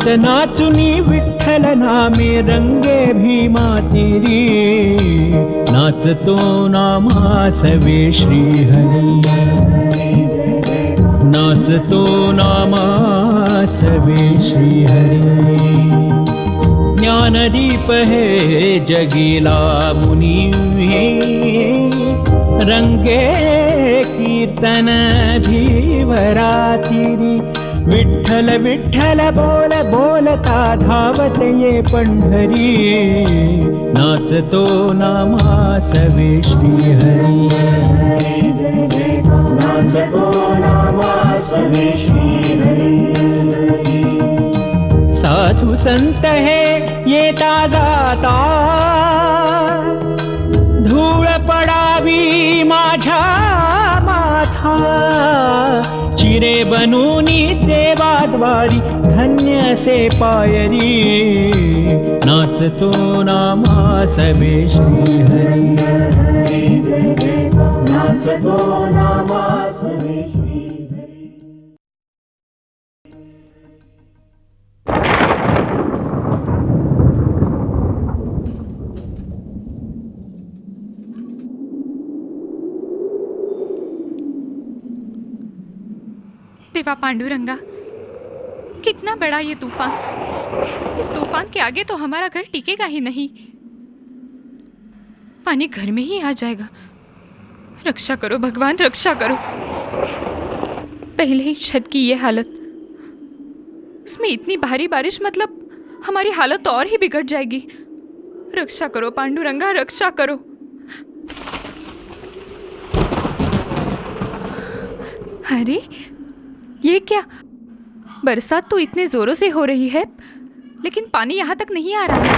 नाच नाचुनी विठ्ठल नामे रंगे भीमा तिरी, नाचतो नामासवे श्रीहरी, नाचतो नामासवे श्रीहरी। ज्ञानदीप है जगीला मुनि, रंगे कीर्तन धीवरातिरी। विठ्ठल विठ्ठल बोल बोलता धावत ये पंढरी, नाचतो नामासवे श्रीहरी, नाचतो नामासवे श्रीहरी। साधु संत है येता जाता, धूळ पडावी माझ्या माथा, चिरे बनूनी देवाद्वारी धन्य से पायरी, नाचतो नामासवे श्रीहरी, नाचतो नामासवे श्रीहरी। देवा पांडुरंगा, कितना बड़ा ये तूफान। इस तूफान के आगे तो हमारा घर टिकेगा ही नहीं, पानी घर में ही आ जाएगा। रक्षा करो भगवान, रक्षा करो। पहले ही छत की ये हालत, उसमें इतनी भारी बारिश, मतलब हमारी हालत और ही बिगड़ जाएगी। रक्षा करो पांडुरंगा, रक्षा करो। अरे ये क्या, बरसात तो इतने जोरों से हो रही है, लेकिन पानी यहाँ तक नहीं आ रहा है।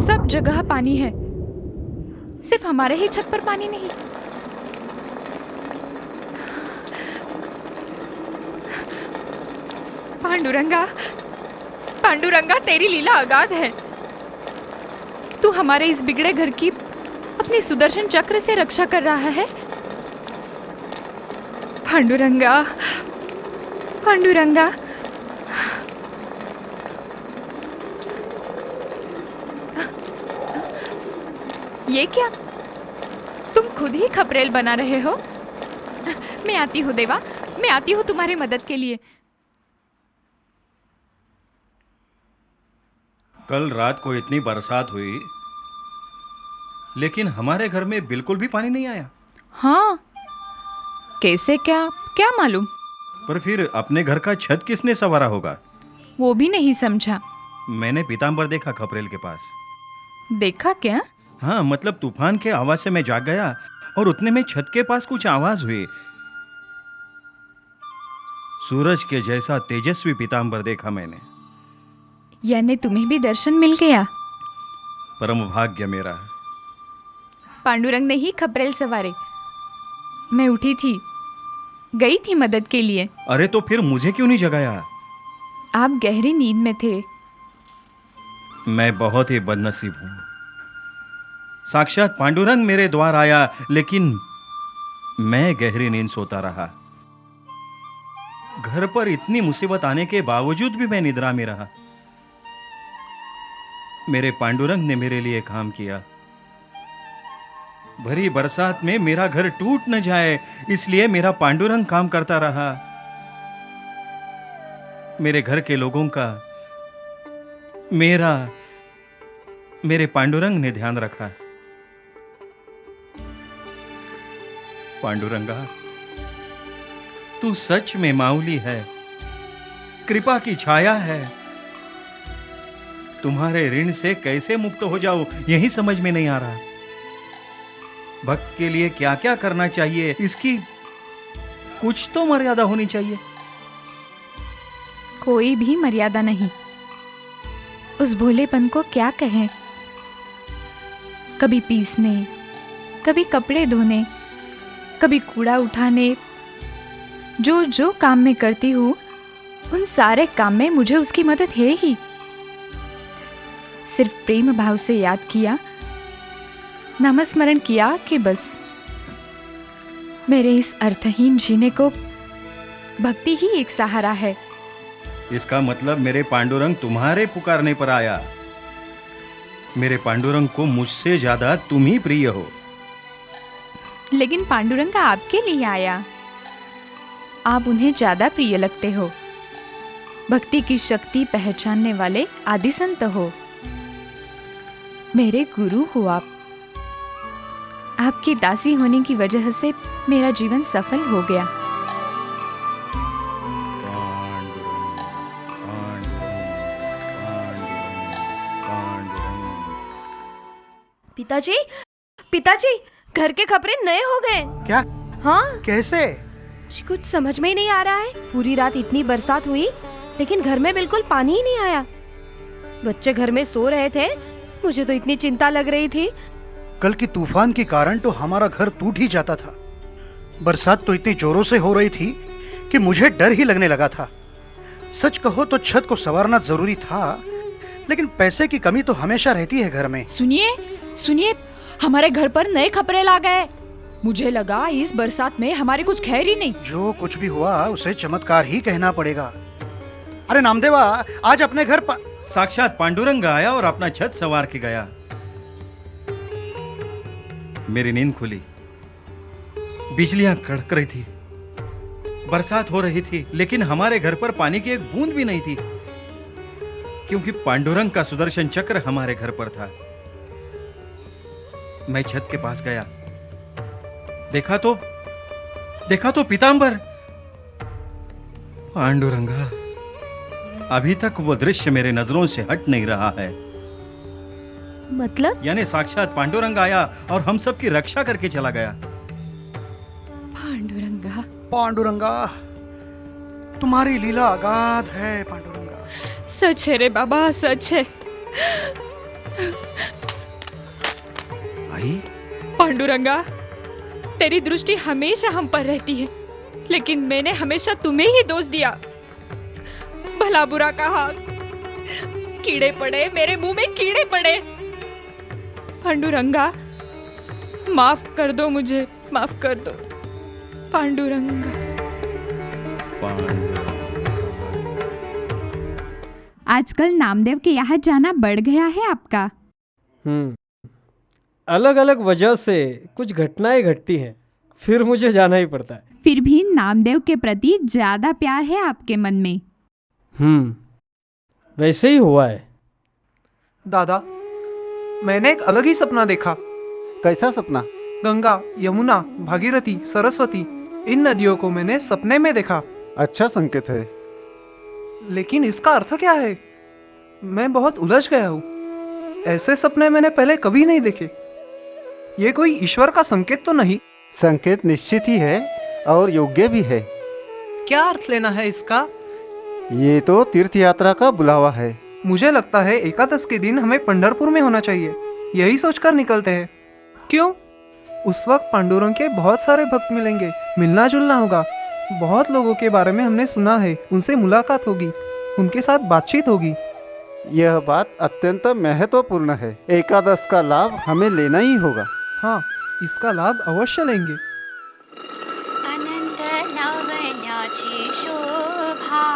सब जगह पानी है, सिर्फ हमारे ही छत पर पानी नहीं। पांडुरंगा, पांडुरंगा, तेरी लीला अगाध है। तू हमारे इस बिगड़े घर की अपनी सुदर्शन चक्र से रक्षा कर रहा है। पांडुरंगा, पांडुरंगा। ये क्या, तुम खुद ही खपरेल बना रहे हो? मैं आती हूँ देवा, मैं आती हूँ तुम्हारी मदद के लिए। कल रात को इतनी बरसात हुई, लेकिन हमारे घर में बिल्कुल भी पानी नहीं आया। हाँ, कैसे, क्या क्या मालूम। पर फिर अपने घर का छत किसने संवारा होगा? वो भी नहीं समझा। मैंने पीताम्बर देखा खपरेल के पास। देखा क्या? हाँ, मतलब तूफान के आवाज से मैं जाग गया और उतने में छत के पास कुछ आवाज हुई। सूरज के जैसा तेजस्वी पीताम्बर देखा मैंने। यानी तुम्हें भी दर्शन मिल गया? परम भाग्य मेरा। पांडुरंग ने ही खपरेल सवारे। मैं उठी थी, गई थी मदद के लिए। अरे तो फिर मुझे क्यों नहीं जगाया? आप गहरी नींद में थे। मैं बहुत ही बदनसीब हूं। साक्षात पांडुरंग मेरे द्वार आया, लेकिन मैं गहरी नींद सोता रहा। घर पर इतनी मुसीबत आने के बावजूद भी मैं निद्रा में रहा। मेरे पांडुरंग ने मेरे लिए काम किया। भरी बरसात में मेरा घर टूट न जाए, इसलिए मेरा पांडुरंग काम करता रहा। मेरे घर के लोगों का मेरे पांडुरंग ने ध्यान रखा। पांडुरंगा, तू सच में माऊली है, कृपा की छाया है। तुम्हारे ऋण से कैसे मुक्त हो जाऊं, यही समझ में नहीं आ रहा। भक्त के लिए क्या क्या करना चाहिए, इसकी कुछ तो मर्यादा होनी चाहिए। कोई भी मर्यादा नहीं। उस भोलेपन को क्या कहें। कभी पीसने, कभी कपड़े धोने, कभी कूड़ा उठाने, जो जो काम में करती हूँ उन सारे काम में मुझे उसकी मदद है ही। सिर्फ प्रेम भाव से याद किया, नामस्मरण किया कि बस मेरे इस अर्थहीन जीने को भक्ति ही एक सहारा है। इसका मतलब मेरे पांडुरंग तुम्हारे पुकारने पर आया। मेरे पांडुरंग को मुझसे ज्यादा तुम ही प्रिय हो। लेकिन पांडुरंग आपके लिए आया। आप उन्हें ज्यादा प्रिय लगते हो। भक्ति की शक्ति पहचानने वाले आदि संत हो। मेरे गुरु हो आप। आपकी दासी होने की वजह से मेरा जीवन सफल हो गया। पिताजी, पिताजी, घर के कपड़े नए हो गए। क्या? हाँ, कैसे? कुछ समझ में ही नहीं आ रहा है। पूरी रात इतनी बरसात हुई लेकिन घर में बिल्कुल पानी ही नहीं आया। बच्चे घर में सो रहे थे, मुझे तो इतनी चिंता लग रही थी। कल की तूफान के कारण तो हमारा घर टूट ही जाता था। बरसात तो इतनी जोरों से हो रही थी कि मुझे डर ही लगने लगा था। सच कहो तो छत को संवारना जरूरी था, लेकिन पैसे की कमी तो हमेशा रहती है घर में। सुनिए सुनिए, हमारे घर पर नए खपरे ला गए। मुझे लगा इस बरसात में हमारे कुछ खैर ही नहीं। जो कुछ भी हुआ उसे चमत्कार ही कहना पड़ेगा। अरे नामदेवा, आज अपने घर साक्षात पांडुरंग आया और अपना छत संवार के गया। मेरी नींद खुली। बिजलियां कड़क रही थी, बरसात हो रही थी, लेकिन हमारे घर पर पानी की एक बूंद भी नहीं थी, क्योंकि पांडुरंग का सुदर्शन चक्र हमारे घर पर था। मैं छत के पास गया, देखा तो पीतांबर। पांडुरंगा, अभी तक वो दृश्य मेरे नजरों से हट नहीं रहा है। मतलब? यानी साक्षात पांडुरंग आया और हम सब की रक्षा करके चला गया। पांडुरंगा, पांडुरंगा, तुम्हारी लीला अगाध है पांडुरंगा। सच है रे बाबा, सच है। आई? पांडुरंगा, तेरी दृष्टि हमेशा हम पर रहती है, लेकिन मैंने हमेशा तुम्हें ही दोष दिया, भला बुरा कहा। कीड़े पड़े, मेरे मुंह में कीड़े पड़े। पांडुरंगा, माफ कर दो मुझे, माफ कर दो पांडुरंगा। आजकल नामदेव के यहाँ जाना बढ़ गया है आपका। अलग अलग वजह से कुछ घटनाएं घटती हैं, फिर मुझे जाना ही पड़ता है। फिर भी नामदेव के प्रति ज्यादा प्यार है आपके मन में। वैसे ही हुआ है। दादा, मैंने एक अलग ही सपना देखा। कैसा सपना? गंगा, यमुना, भागीरथी, सरस्वती, इन नदियों को मैंने सपने में देखा। अच्छा संकेत है। लेकिन इसका अर्थ क्या है? मैं बहुत उलझ गया हूँ। ऐसे सपने मैंने पहले कभी नहीं देखे। ये कोई ईश्वर का संकेत तो नहीं? संकेत निश्चित ही है और योग्य भी है। क्या अर्थ लेना है इसका? ये तो तीर्थ यात्रा का बुलावा है। मुझे लगता है एकादश के दिन हमें पंढरपुर में होना चाहिए। यही सोचकर निकलते हैं। क्यों? उस वक्त पांडुरंग के बहुत सारे भक्त मिलेंगे, मिलना जुलना होगा। बहुत लोगों के बारे में हमने सुना है, उनसे मुलाकात होगी, उनके साथ बातचीत होगी। यह बात अत्यंत महत्वपूर्ण है। एकादश का लाभ हमें लेना ही होगा। हाँ, इसका लाभ अवश्य लेंगे। अनंत लावण्याची शोभा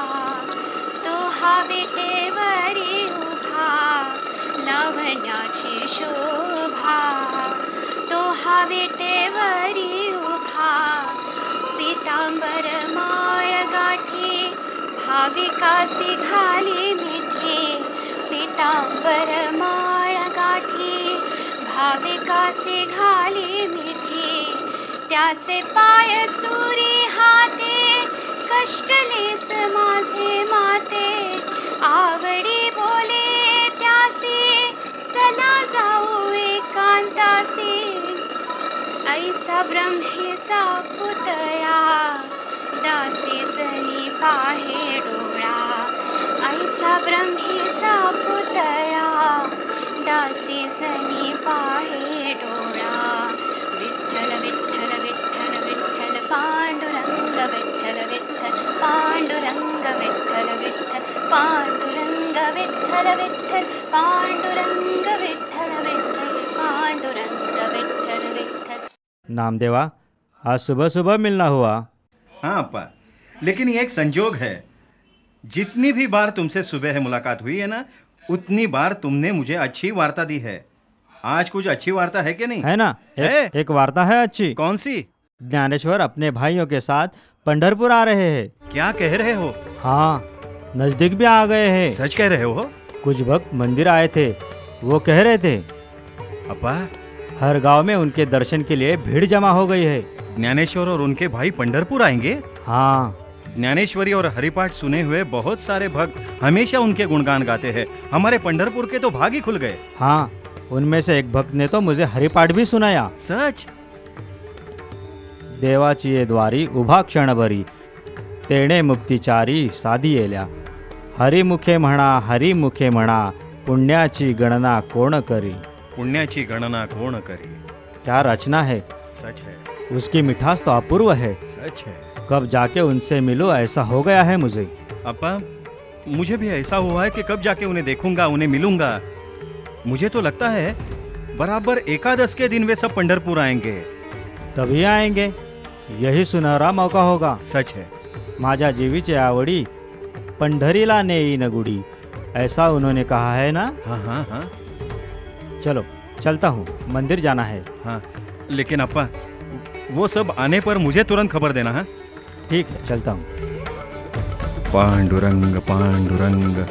तोहा विटेवरी उभा, लावण्याची शोभा तोहा विटेवरी उभा, पीतांबर माळ गाठी भाविकासी घाली मिठी, पीतांबर माळ गाठी भाविकासी घाली मिठी, त्याचे पाय चुरी हाते कष्टलेस माझे माते, आवडी बोले त्यासी चला जाऊ एकांतासी, ऐसा ब्रह्मेचा पुतळा दासी जनी पाहे डोळा, ऐसा ब्रह्मेचा पुतळा दासी जनी पाहे डोळा, विठ्ठल विठ्ठल विठ्ठल विठ्ठल पांडुरंग विठ्ठल विठ्ठल पांडुरंग विठ्ठल विठ्ठल पांडुरंग विठ्ठल विठ्ठल पांडुरंग विठ्ठल विठ्ठल पांडुरंग विठ्ठल विठ्ठल। नामदेवा, आज सुबह सुबह मिलना हुआ। हाँ अप्पा, लेकिन ये एक संजोग है। जितनी भी बार तुमसे सुबह मुलाकात हुई है ना, उतनी बार तुमने मुझे अच्छी वार्ता दी है। आज कुछ अच्छी वार्ता है कि नहीं? है ना? है। एक वार्ता है अच्छी। कौन सी? ज्ञानेश्वर अपने भाइयों के साथ पंढरपुर आ रहे हैं। क्या कह रहे हो? हाँ, नजदीक भी आ गए हैं। सच कह रहे हो? कुछ भक्त मंदिर आए थे, वो कह रहे थे अपा, हर गांव में उनके दर्शन के लिए भीड़ जमा हो गई है। ज्ञानेश्वर और उनके भाई पंढरपुर आएंगे? हाँ, ज्ञानेश्वरी और हरिपाठ सुने हुए बहुत सारे भक्त हमेशा उनके गुणगान गाते हैं। हमारे पंढरपुर के तो भाग ही खुल गए। हाँ, उनमें से एक भक्त ने तो मुझे हरिपाठ भी सुनाया। सच? देवाची ये द्वारी उभा क्षणभरी, तेणे मुक्तिचारी साधी येल्या, हरिमुखे म्हणा, पुण्याची गणना कोण करी। पुण्याची गणना कोण करी। क्या रचना है। सच है। उसकी मिठास तो अपूर्व है। सच है। कब जाके उनसे मिलो ऐसा हो गया है मुझे। अपा, मुझे भी ऐसा हुआ है कि कब जाके उन्हें देखूंगा, उन्हें मिलूंगा। मुझे तो लगता है बराबर एकादश के दिन वे सब पंढरपुर आएंगे। तभी आएंगे, यही सुनहरा मौका होगा। सच है। माझ्या जीवीची आवडी पंढरीला नेई न गुडी, ऐसा उन्होंने कहा है ना? हाँ हाँ हाँ। चलो चलता हूँ, मंदिर जाना है। हाँ, लेकिन अपा वो सब आने पर मुझे तुरंत खबर देना। हाँ ठीक है, चलता हूँ। पांडुरंग पांडुरंग,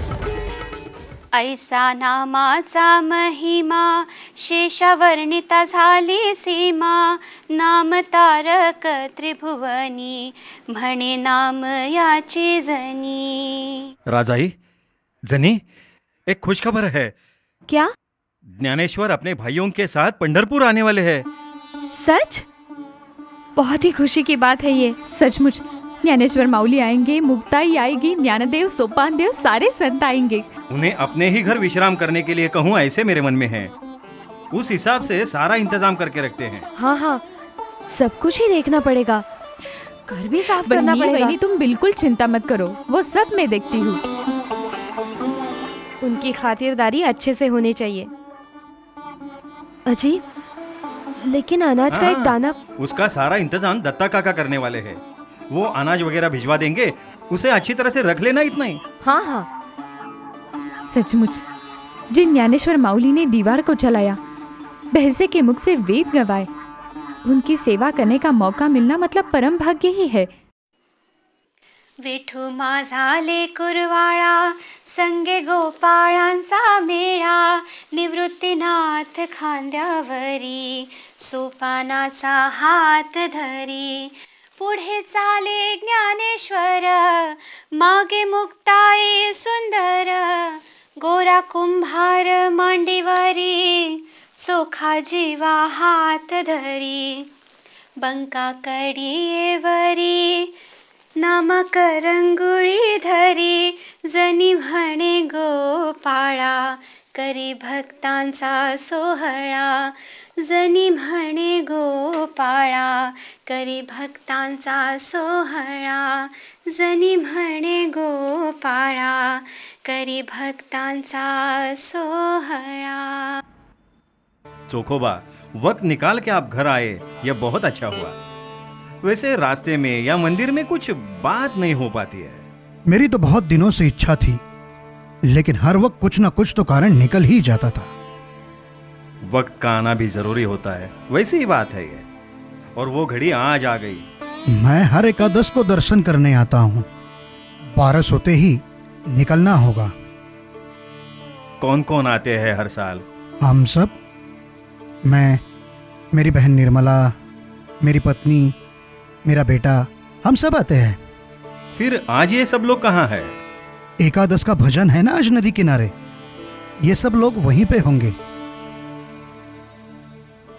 ऐसा नामाचा महिमा शेषावर्णिता झाली सीमा, नाम तारक त्रिभुवनी, म्हणे नाम याची जनी। राजाई, जनी, एक खुशखबर है। क्या? ज्ञानेश्वर अपने भाइयों के साथ पंढरपुर आने वाले हैं। सच? बहुत ही खुशी की बात है ये, सचमुच। ज्ञानेश्वर माऊली आएंगे, मुक्ताई आएगी, ज्ञानदेव, सोपानदेव, सारे संत आएंगे। उन्हें अपने ही घर विश्राम करने के लिए कहूँ, ऐसे मेरे मन में है। उस हिसाब से सारा इंतजाम करके रखते हैं। हाँ हाँ, सब कुछ ही देखना पड़ेगा, घर भी साफ करना पड़ेगा। बहनी, तुम बिल्कुल चिंता मत करो, वो सब मैं देखती हूँ। उनकी खातिरदारी अच्छे से होनी चाहिए। अजी, लेकिन अनाज का एक दाना। उसका सारा इंतजाम दत्ता काका करने वाले हैं। वो अनाज वगैरह भिजवा देंगे, उसे अच्छी तरह से रख लेना, इतना ही। हाँ हाँ, सचमुच जिन ज्ञानेश्वर माऊली ने दीवार को चलाया, बहसे के मुख से वेद गवाए, उनकी सेवा करने का मौका मिलना मतलब परम भाग्य ही है। विठू माझा लेकुरवाळा, संगे गोपाळांचा मेळा, निवृत्तीनाथ खांद्यावरी, सोपानाचा हात धरी, पुढे चाले ज्ञानेश्वर, मागे मुक्ताई सुंदर, गोरा कुंभार मांडीवरी, चोखा जीवा हात धरी, बंका कडीवरी, नामक रंगुळी धरी, जनी म्हणे गोपाळा, करी भक्तांचा सोहळा, जनी म्हणे गोपाळा, करी भक्तांचा सोहळा, जनी म्हणे गोपाळा, करी भक्तांचा सोहळा। चोखोबा, वक्त निकाल के आप घर आए, यह बहुत अच्छा हुआ। वैसे रास्ते में या मंदिर में कुछ बात नहीं हो पाती है। मेरी तो बहुत दिनों से इच्छा थी, लेकिन हर वक्त कुछ ना कुछ तो कारण निकल ही जाता था। वक्त का आना भी जरूरी होता है, वैसी ही बात है ये। और वो घड़ी आज आ गई। मैं हर एकादश को दर्शन करने आता हूँ। 12 होते ही निकलना होगा। कौन कौन आते हैं हर साल? हम सब, मैं, मेरी बहन निर्मला, मेरी पत्नी, मेरा बेटा, हम सब आते हैं। फिर आज ये सब लोग कहाँ हैं? एकादश का भजन है ना आज नदी किनारे, ये सब लोग वहीं पे होंगे।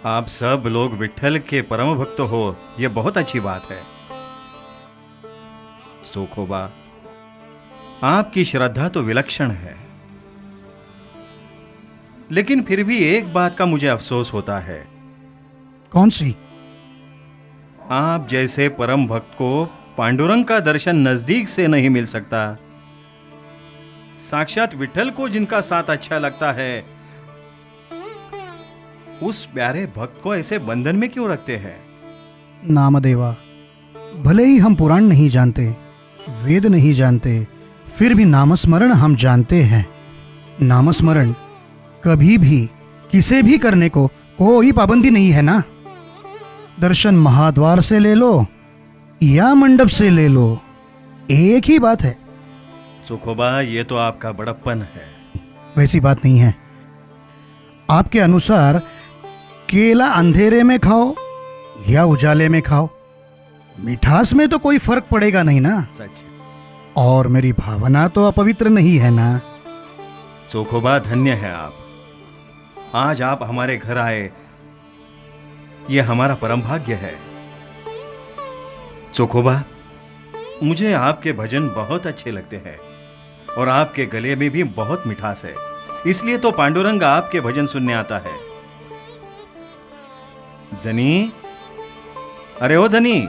आप सब लोग विट्ठल के परम भक्त हो, यह बहुत अच्छी बात है। सोखोबा, आपकी श्रद्धा तो विलक्षण है, लेकिन फिर भी एक बात का मुझे अफसोस होता है। कौन सी? आप जैसे परम भक्त को पांडुरंग का दर्शन नजदीक से नहीं मिल सकता। साक्षात विट्ठल को जिनका साथ अच्छा लगता है, उस प्यारे भक्त को ऐसे बंधन में क्यों रखते हैं? नामदेवा, भले ही हम पुराण नहीं जानते, वेद नहीं जानते, फिर भी नामस्मरण हम जानते हैं, नामस्मरण कभी भी किसे भी करने को कोई पाबंदी नहीं है ना। दर्शन महाद्वार से ले लो या मंडप से ले लो, एक ही बात है। चोखोबा, ये तो आपका बड़प्पन है। वैसी बात नहीं है। आपके अनुसार केला अंधेरे में खाओ या उजाले में खाओ, मिठास में तो कोई फर्क पड़ेगा नहीं ना। सच। और मेरी भावना तो अपवित्र नहीं है ना। चोखोबा, धन्य है आप। आज आप हमारे घर आए, ये हमारा परम भाग्य है। चोखोबा, मुझे आपके भजन बहुत अच्छे लगते हैं और आपके गले में भी बहुत मिठास है, इसलिए तो पांडुरंग आपके भजन सुनने आता है। जनी, अरे ओ जनी,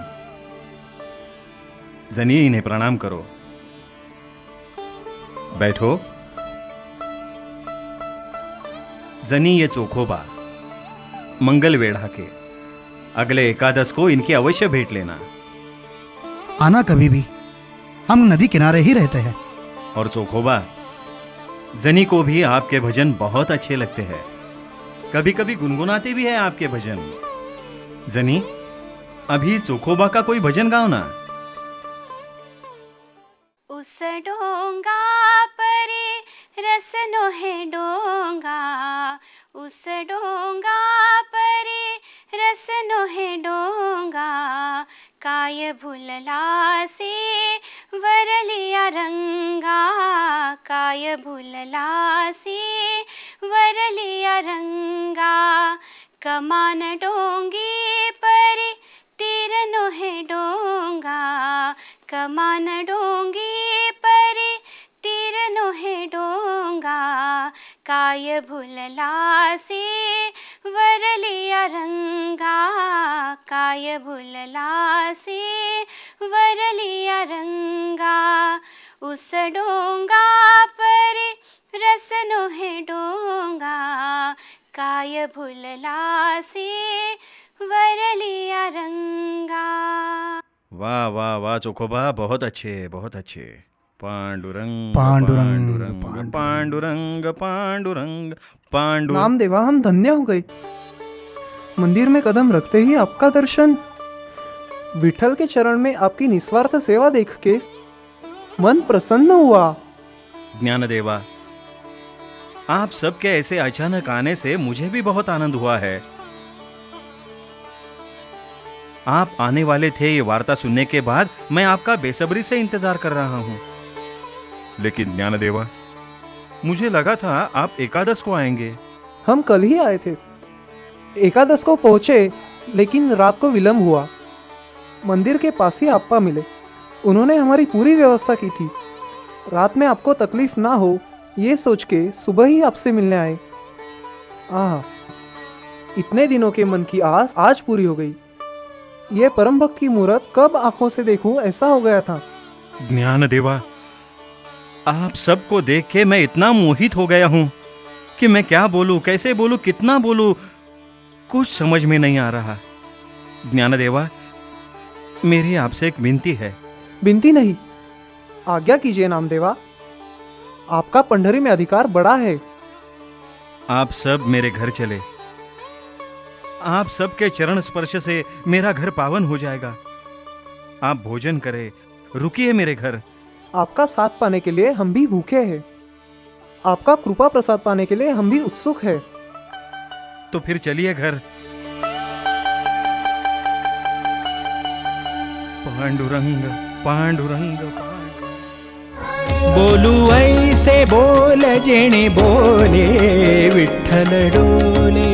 जनी इन्हें प्रणाम करो। बैठो। जनी, ये चोखोबा मंगल वेढ़ा के, अगले एकादश को इनकी अवश्य भेंट लेना। आना कभी भी, हम नदी किनारे ही रहते हैं। और चोखोबा, जनी को भी आपके भजन बहुत अच्छे लगते हैं, कभी कभी गुनगुनाते भी है आपके भजन। जनी, अभी चोखोबा का कोई भजन गाओ ना। उस डोंगा परे रसनो है डोंगा, उस डोंगा परे रसनो है डोंगा, काय भूलला से वरलिया रंगा, काय भूलला से वरलिया रंगा, कमान डोंगी परे तीरनो है डोंगा, कमान डोंगी परे तीरनो है डोंगा, काय भूलला से वरलिया रंगा, काय भूलला से वरलिया रंगा, उस डोंगा परे रसनो है डोंगा, काय भूलला से वरलिया रंगा। वाह वाह वाह चोखोबा, बहुत अच्छे, बहुत अच्छे। पांडुरंग पांडुरंग, पांडुरंग पांडुरंग पांडुरंग पांडुरंग। नामदेवा, हम धन्य हो गए। मंदिर में कदम रखते ही आपका दर्शन, विठल के चरण में आपकी निस्वार्थ सेवा देख के मन प्रसन्न हुआ। ज्ञानदेवा, आप सबके ऐसे अचानक आने से मुझे भी बहुत आनंद हुआ है। आप आने वाले थे, ये वार्ता सुनने के बाद मैं आपका बेसब्री से इंतजार कर रहा हूं। लेकिन ज्ञानदेवा, मुझे लगा था आप एकादश को आएंगे। हम कल ही आए थे, एकादश को पहुंचे, लेकिन रात को विलंब हुआ। मंदिर के पास ही आपा मिले, उन्होंने हमारी पूरी व्यवस्था की थी। रात में आपको तकलीफ ना हो ये सोच के सुबह ही आपसे मिलने आए। आह, इतने दिनों के मन की आस आज पूरी हो गई। ये परम भक्त की मूर्त कब आंखों से देखूं ऐसा हो गया था। ज्ञानदेवा, आप सबको देख के मैं इतना मोहित हो गया हूं कि मैं क्या बोलूं, कैसे बोलूं, कितना बोलूं, कुछ समझ में नहीं आ रहा। ज्ञानदेवा, मेरी आपसे एक विनती है। विनती नहीं, आज्ञा कीजिए नामदेवा, आपका पंडरी में अधिकार बड़ा है। आप सब मेरे घर चले, आप सबके चरण स्पर्श से मेरा घर पावन हो जाएगा। आप भोजन करें, रुकिए मेरे घर। आपका साथ पाने के लिए हम भी भूखे हैं, आपका कृपा प्रसाद पाने के लिए हम भी उत्सुक हैं। तो फिर चलिए घर। पांडुरंग पांडुरंग बोलू ऐसे बोल जेणे बोले विठ्ठल डोले,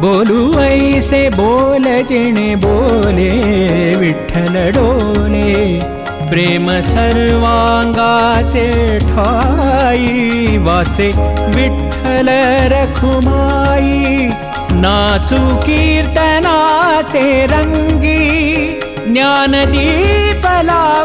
बोलू ऐसे बोल जेणे बोले विठ्ठल डोले, प्रेम सर्वांगाचे ठाई वाचे विठ्ठल रखुमाई, नाचू कीर्तनाचे रंगी ज्ञानदीप लागी